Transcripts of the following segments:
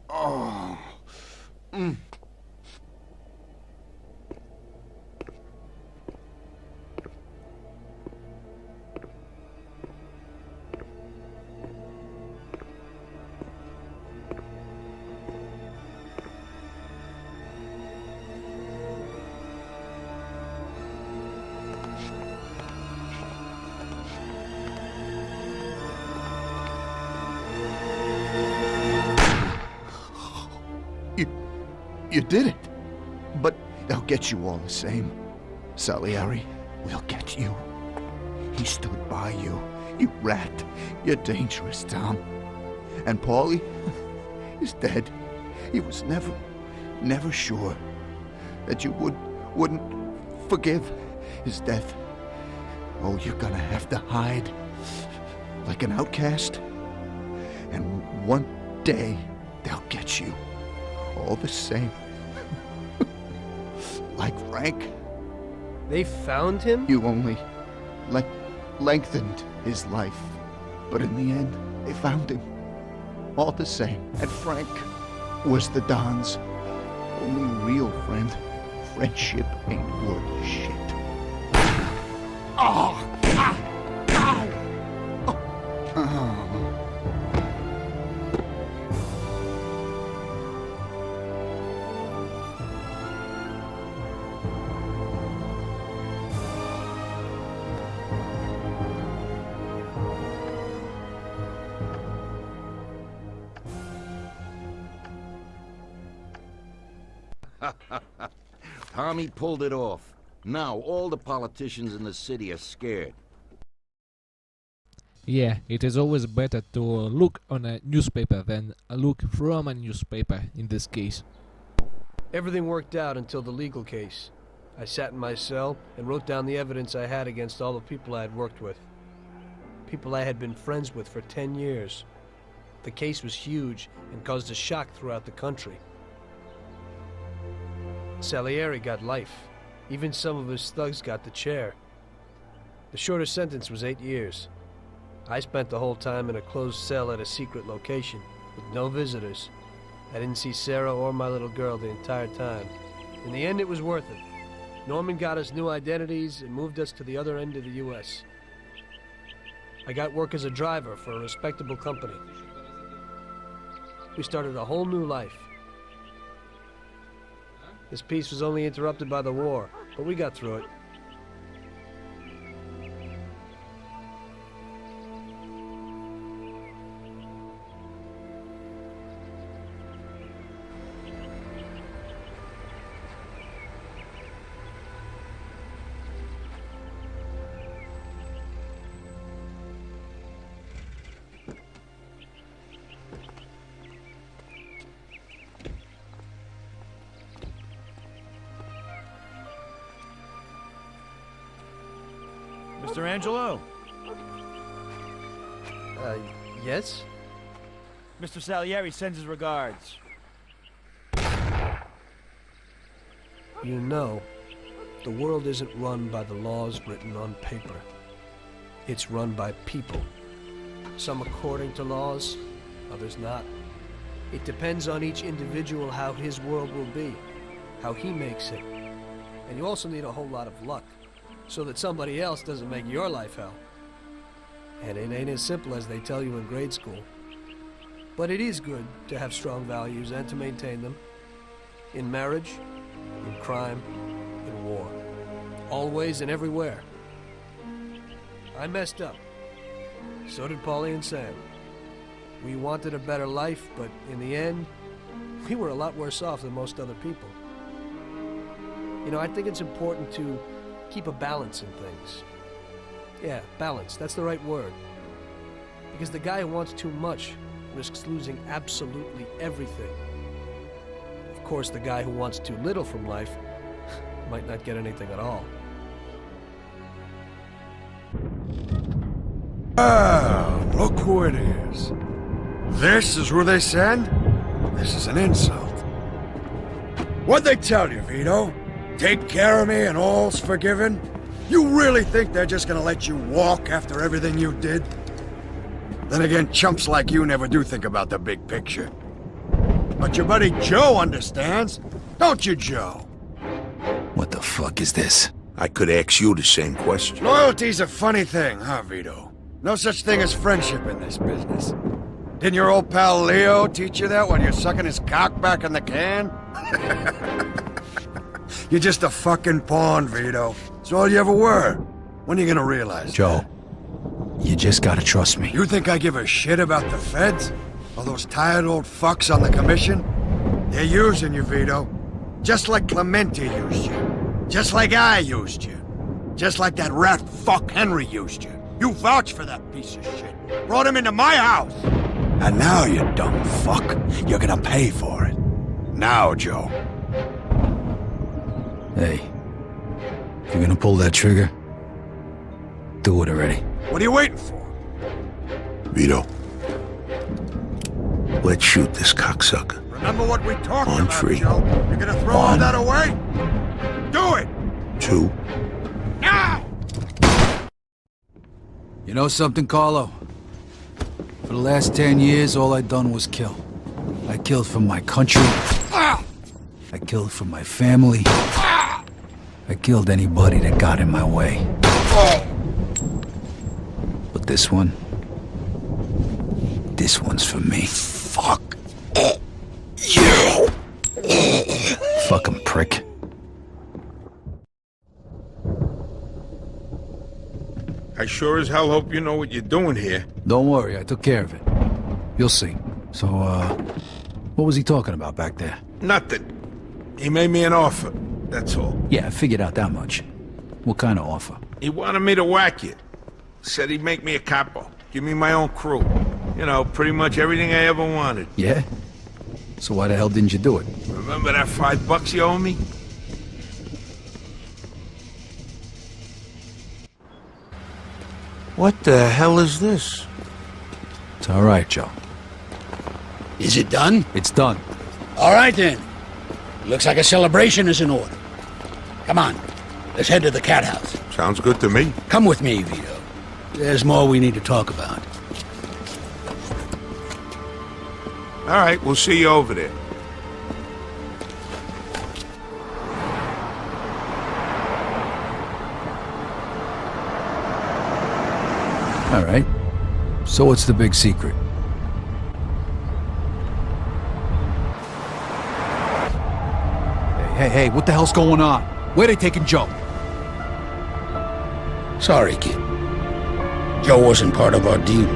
Oh. Mm. You did it. But they'll get you all the same. Salieri will get you. He stood by you. You rat. You're dangerous, Tom. And Paulie is dead. He was never sure that you wouldn't forgive his death. Oh, you're gonna have to hide like an outcast. And one day they'll get you. All the same. Like Frank. They found him? You only lengthened his life. But in the end, they found him. All the same. And Frank was the Don's only real friend. Friendship ain't worth shit. Oh! Ah! Ow! Oh! Oh. Tommy pulled it off. Now all the politicians in the city are scared. Yeah, it is always better to look on a newspaper than look from a newspaper in this case. Everything worked out until the legal case. I sat in my cell and wrote down the evidence I had against all the people I had worked with. People I had been friends with for 10 years. The case was huge and caused a shock throughout the country. Salieri got life. Even some of his thugs got the chair. The shortest sentence was 8 years. I spent the whole time in a closed cell at a secret location, with no visitors. I didn't see Sarah or my little girl the entire time. In the end, it was worth it. Norman got us new identities and moved us to the other end of the U.S. I got work as a driver for a respectable company. We started a whole new life. This peace was only interrupted by the war, but we got through it. Mr. Angelo? Yes? Mr. Salieri sends his regards. You know, the world isn't run by the laws written on paper. It's run by people. Some according to laws, others not. It depends on each individual how his world will be, how he makes it. And you also need a whole lot of luck, so that somebody else doesn't make your life hell. And it ain't as simple as they tell you in grade school. But it is good to have strong values and to maintain them. In marriage, in crime, in war. Always and everywhere. I messed up. So did Paulie and Sam. We wanted a better life, but in the end, we were a lot worse off than most other people. You know, I think it's important to keep a balance in things. Yeah, balance, that's the right word. Because the guy who wants too much risks losing absolutely everything. Of course, the guy who wants too little from life might not get anything at all. Ah, look who it is. This is who they send? This is an insult. What'd they tell you, Vito? Take care of me and all's forgiven? You really think they're just gonna let you walk after everything you did? Then again, chumps like you never do think about the big picture. But your buddy Joe understands. Don't you, Joe? What the fuck is this? I could ask you the same question. Loyalty's a funny thing, huh, Vito? No such thing as friendship in this business. Didn't your old pal Leo teach you that while you're sucking his cock back in the can? You're just a fucking pawn, Vito. It's all you ever were. When are you gonna realize Joe, that? you just gotta trust me. You think I give a shit about the feds? All those tired old fucks on the commission? They're using you, Vito. Just like Clemente used you. Just like I used you. Just like that rat fuck Henry used you. You vouched for that piece of shit. Brought him into my house. And now, you dumb fuck, you're gonna pay for it. Now, Joe. Hey, if you're gonna pull that trigger, do it already. What are you waiting for? Vito, let's shoot this cocksucker. Remember what we talked On about, three. Joe? You're gonna throw all One. that away? Do it! 2. Now! You know something, Carlo? For the last 10 years, all I done was kill. I killed for my country. I killed for my family. I killed anybody that got in my way. But this one's for me. Fuck you. Fucking prick. I sure as hell hope you know what you're doing here. Don't worry, I took care of it. You'll see. So, what was he talking about back there? Nothing. He made me an offer, that's all. Yeah, I figured out that much. What kind of offer? He wanted me to whack you. Said he'd make me a capo. Give me my own crew. You know, pretty much everything I ever wanted. Yeah? So why the hell didn't you do it? Remember that $5 you owe me? What the hell is this? It's all right, Joe. Is it done? It's done. All right, then. Looks like a celebration is in order. Come on, let's head to the cat house. Sounds good to me. Come with me, Vito. There's more we need to talk about. All right, we'll see you over there. All right. So what's the big secret? Hey, what the hell's going on? Where they taking Joe? Sorry, kid. Joe wasn't part of our deal.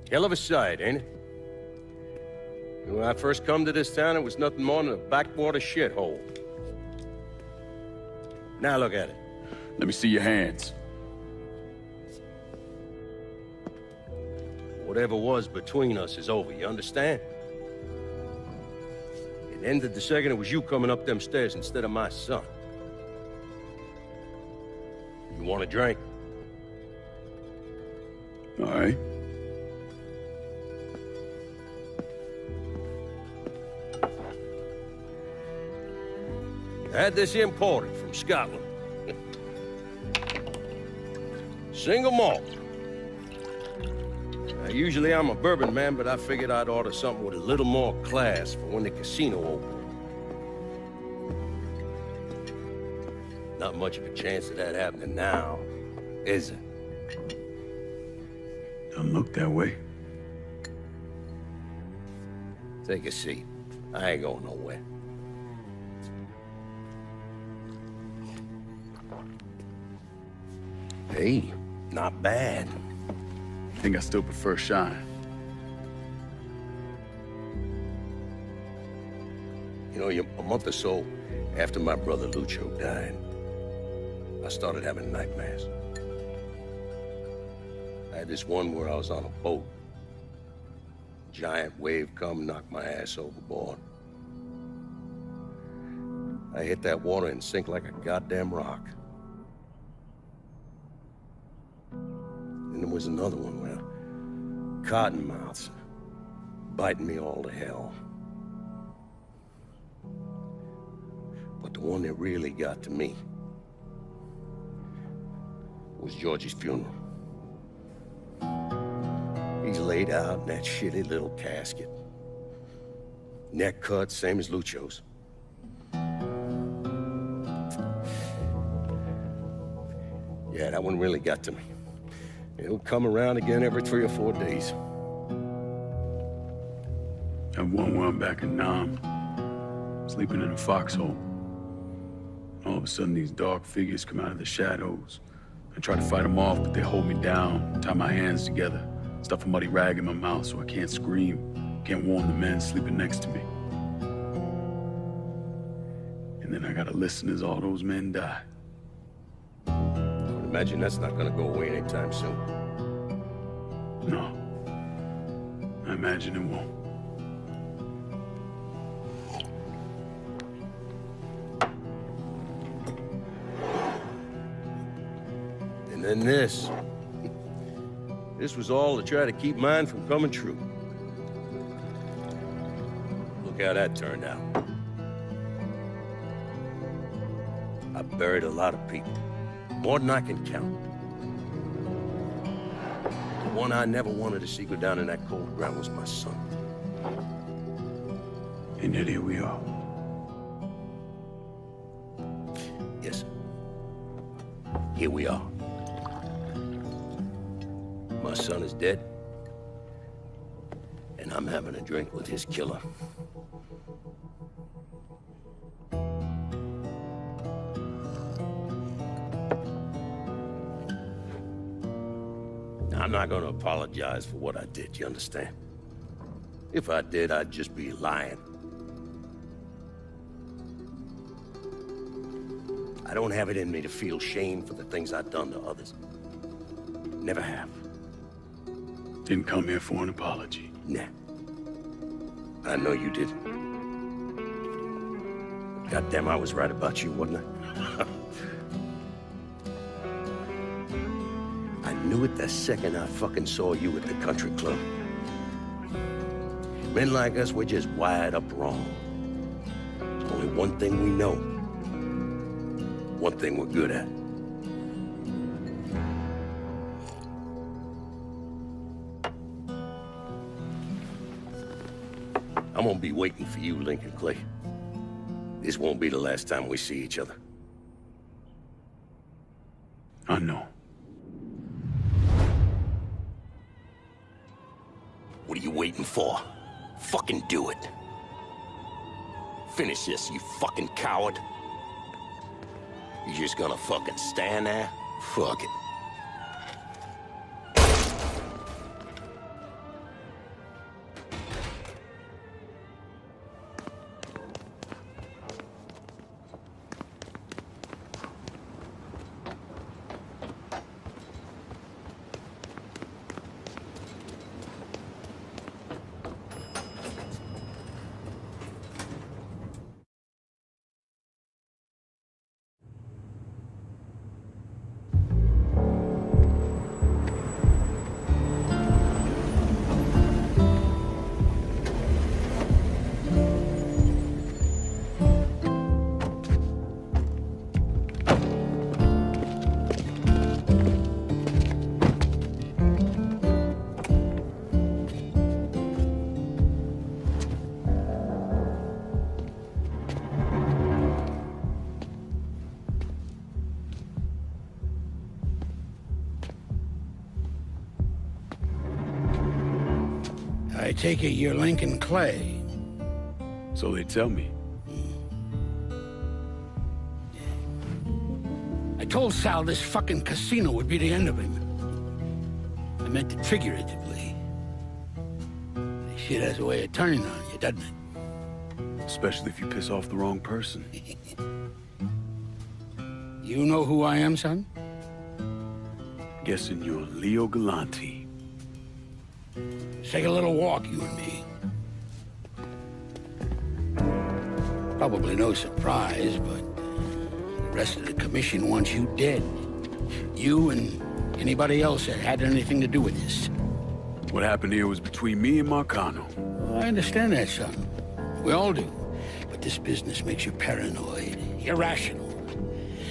Hell of a sight, ain't it? When I first come to this town, it was nothing more than a backwater shithole. Now look at it. Let me see your hands. Whatever was between us is over, you understand? It ended the second it was you coming up them stairs instead of my son. You want a drink? All right. I had this imported from Scotland. Single malt. Now, usually I'm a bourbon man, but I figured I'd order something with a little more class for when the casino opened. Not much of a chance of that happening now, is it? Don't look that way. Take a seat. I ain't going nowhere. Hey, not bad. I think I still prefer Shine. You know, a month or so after my brother Lucho died, I started having nightmares. I had this one where I was on a boat. Giant wave come, knocked my ass overboard. I hit that water and sink like a goddamn rock. And there was another one where cottonmouths biting me all to hell. But the one that really got to me was Georgie's funeral. He's laid out in that shitty little casket. Neck cut, same as Lucho's. Yeah, that one really got to me. It would come around again every 3 or 4 days. That one where I'm back in Nam, sleeping in a foxhole. All of a sudden, these dark figures come out of the shadows. I try to fight them off, but they hold me down, tie my hands together, stuff a muddy rag in my mouth so I can't scream, can't warn the men sleeping next to me. And then I gotta listen as all those men die. I would imagine that's not gonna go away anytime soon. No. I imagine it won't. And then this. This was all to try to keep mine from coming true. Look how that turned out. I buried a lot of people. More than I can count. The one I never wanted to see go down in that cold ground was my son. And yet here we are. Yes. Here we are. My son is dead. And I'm having a drink with his killer. I'm not gonna apologize for what I did, you understand? If I did, I'd just be lying. I don't have it in me to feel shame for the things I've done to others. Never have. Didn't come here for an apology. Nah. I know you didn't. Goddamn, I was right about you, wasn't I? I knew it the second I fucking saw you at the country club. Men like us, we're just wired up wrong. There's only one thing we know. One thing we're good at. I'm gonna be waiting for you, Lincoln Clay. This won't be the last time we see each other. I know. What are you waiting for? Fucking do it. Finish this, you fucking coward. You just gonna fucking stand there? Fuck it. I take it you're Lincoln Clay. So they tell me. I told Sal this fucking casino would be the end of him. I meant it figuratively. This shit has a way of turning on you, doesn't it? Especially if you piss off the wrong person. You know who I am, son? Guessing you're Leo Galante. Let's take a little walk, you and me. Probably no surprise, but the rest of the commission wants you dead. You and anybody else that had anything to do with this. What happened here was between me and Marcano. Well, I understand that, son. We all do. But this business makes you paranoid, irrational.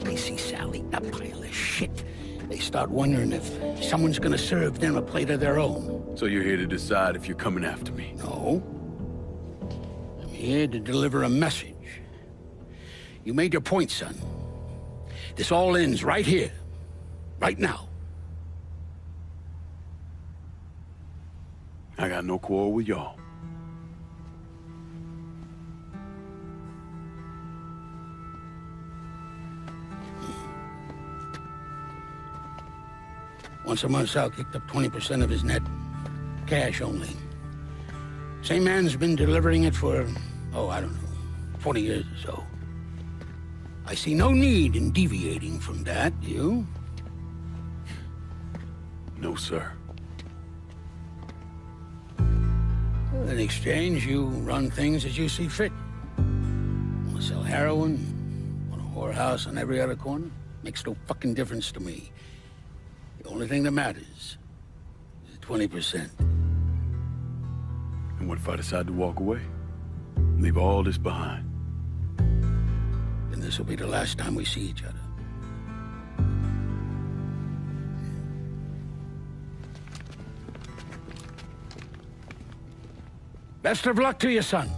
They see Sally, a pile of shit. They start wondering if someone's gonna serve them a plate of their own. So you're here to decide if you're coming after me? No. I'm here to deliver a message. You made your point, son. This all ends right here. Right now. I got no quarrel with y'all. Once a month, Sal kicked up 20% of his net. Cash only. Same man's been delivering it for, I don't know, 40 years or so. I see no need in deviating from that, do you? No, sir. In exchange, you run things as you see fit. Want to sell heroin? Want a whorehouse on every other corner? Makes no fucking difference to me. The only thing that matters is 20%. And what if I decide to walk away? Leave all this behind? Then this will be the last time we see each other. Best of luck to you, son.